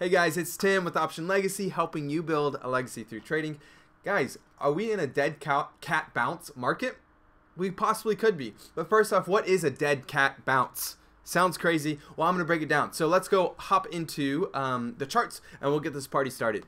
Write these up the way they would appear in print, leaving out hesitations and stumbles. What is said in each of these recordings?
Hey guys, it's Tim with Option Legacy, helping you build a legacy through trading. Guys, are we in a dead cat bounce market? We possibly could be. But first off, what is a dead cat bounce? Sounds crazy. Well, I'm going to break it down. So let's go hop into the charts and we'll get this party started.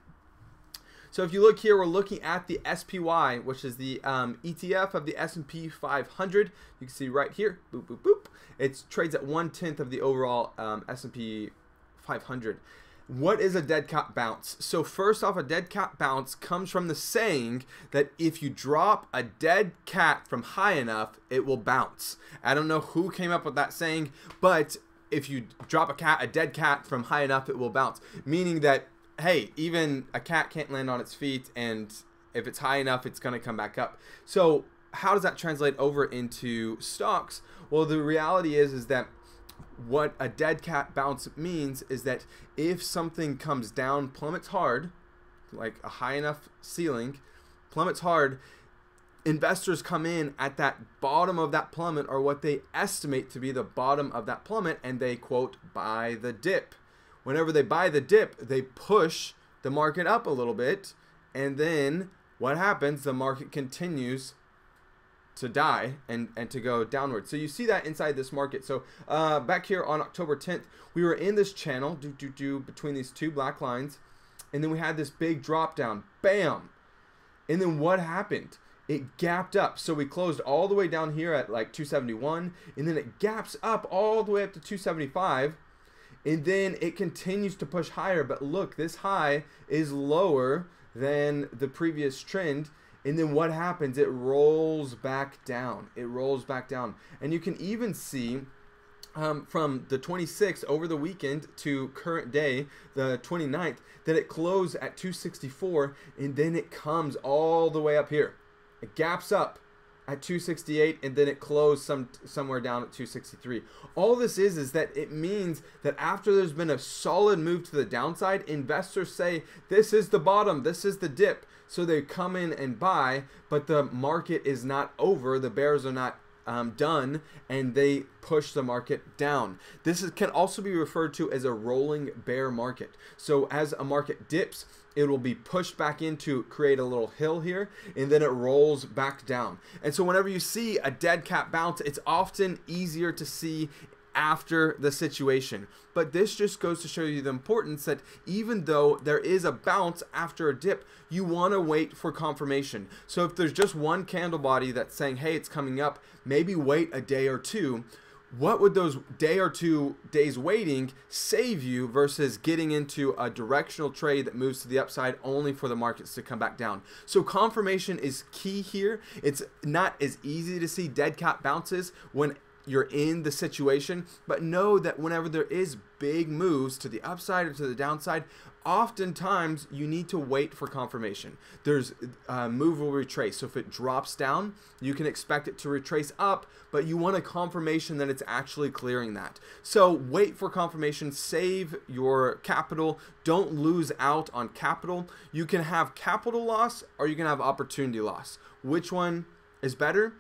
So if you look here, we're looking at the SPY, which is the ETF of the S&P 500. You can see right here, boop, boop, boop. It trades at 1/10 of the overall S&P 500. What is a dead cat bounce? So first off, a dead cat bounce comes from the saying that if you drop a dead cat from high enough, it will bounce. I don't know who came up with that saying, but if you drop a dead cat from high enough, it will bounce. Meaning that, hey, even a cat can't land on its feet, and if it's high enough, it's going to come back up. So how does that translate over into stocks? Well, the reality is that what a dead cat bounce means is that if something comes down, plummets hard, like a high enough ceiling, plummets hard, investors come in at that bottom of that plummet, or what they estimate to be the bottom of that plummet, and they, quote, buy the dip. Whenever they buy the dip, they push the market up a little bit, and then what happens? The market continues to die and to go downward. So you see that inside this market. So back here on October 10th, we were in this channel between these two black lines, and then we had this big drop down, bam. And then what happened? It gapped up. So we closed all the way down here at like 271, and then it gaps up all the way up to 275, and then it continues to push higher. But look, this high is lower than the previous trend. And then what happens? It rolls back down. It rolls back down. And you can even see from the 26th over the weekend to current day, the 29th, that it closed at 264, and then it comes all the way up here. It gaps up at 268, and then it closed somewhere down at 263. All this is that it means that after there's been a solid move to the downside, investors say this is the bottom, this is the dip. So they come in and buy, but the market is not over. The bears are not done, and they push the market down. This can also be referred to as a rolling bear market. So as a market dips, it will be pushed back in to create a little hill here, and then it rolls back down. And so whenever you see a dead cat bounce, it's often easier to see after the situation. But this just goes to show you the importance that even though there is a bounce after a dip, you want to wait for confirmation. So if there's just one candle body that's saying, hey, it's coming up, maybe wait a day or two. What would those day or 2 days waiting save you versus getting into a directional trade that moves to the upside only for the markets to come back down? So confirmation is key here. It's not as easy to see dead cat bounces when you're in the situation, but know that whenever there is big moves to the upside or to the downside, oftentimes you need to wait for confirmation. There's move will retrace. So if it drops down, you can expect it to retrace up, but you want a confirmation that it's actually clearing that. So wait for confirmation, save your capital, don't lose out on capital. You can have capital loss or you can have opportunity loss. Which one is better?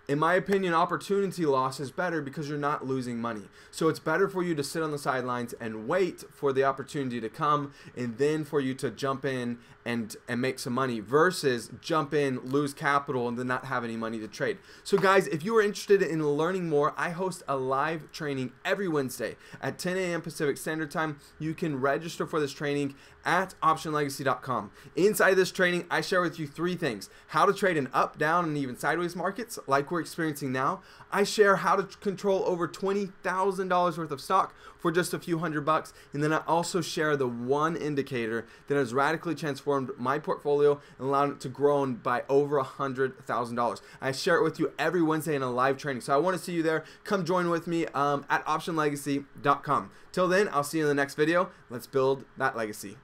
In my opinion, opportunity loss is better because you're not losing money. So it's better for you to sit on the sidelines and wait for the opportunity to come, and then for you to jump in and make some money versus jump in, lose capital, and then not have any money to trade. So guys, if you are interested in learning more, I host a live training every Wednesday at 10 a.m. Pacific Standard Time. You can register for this training at optionlegacy.com. Inside of this training, I share with you 3 things: how to trade in up, down, and even sideways markets like we're experiencing now. I share how to control over $20,000 worth of stock for just a few $100, and then I also share the one indicator that has radically transformed my portfolio and allowed it to grow by over $100,000. I share it with you every Wednesday in a live training. So I want to see you there. Come join with me at optionlegacy.com. Till then, I'll see you in the next video. Let's build that legacy.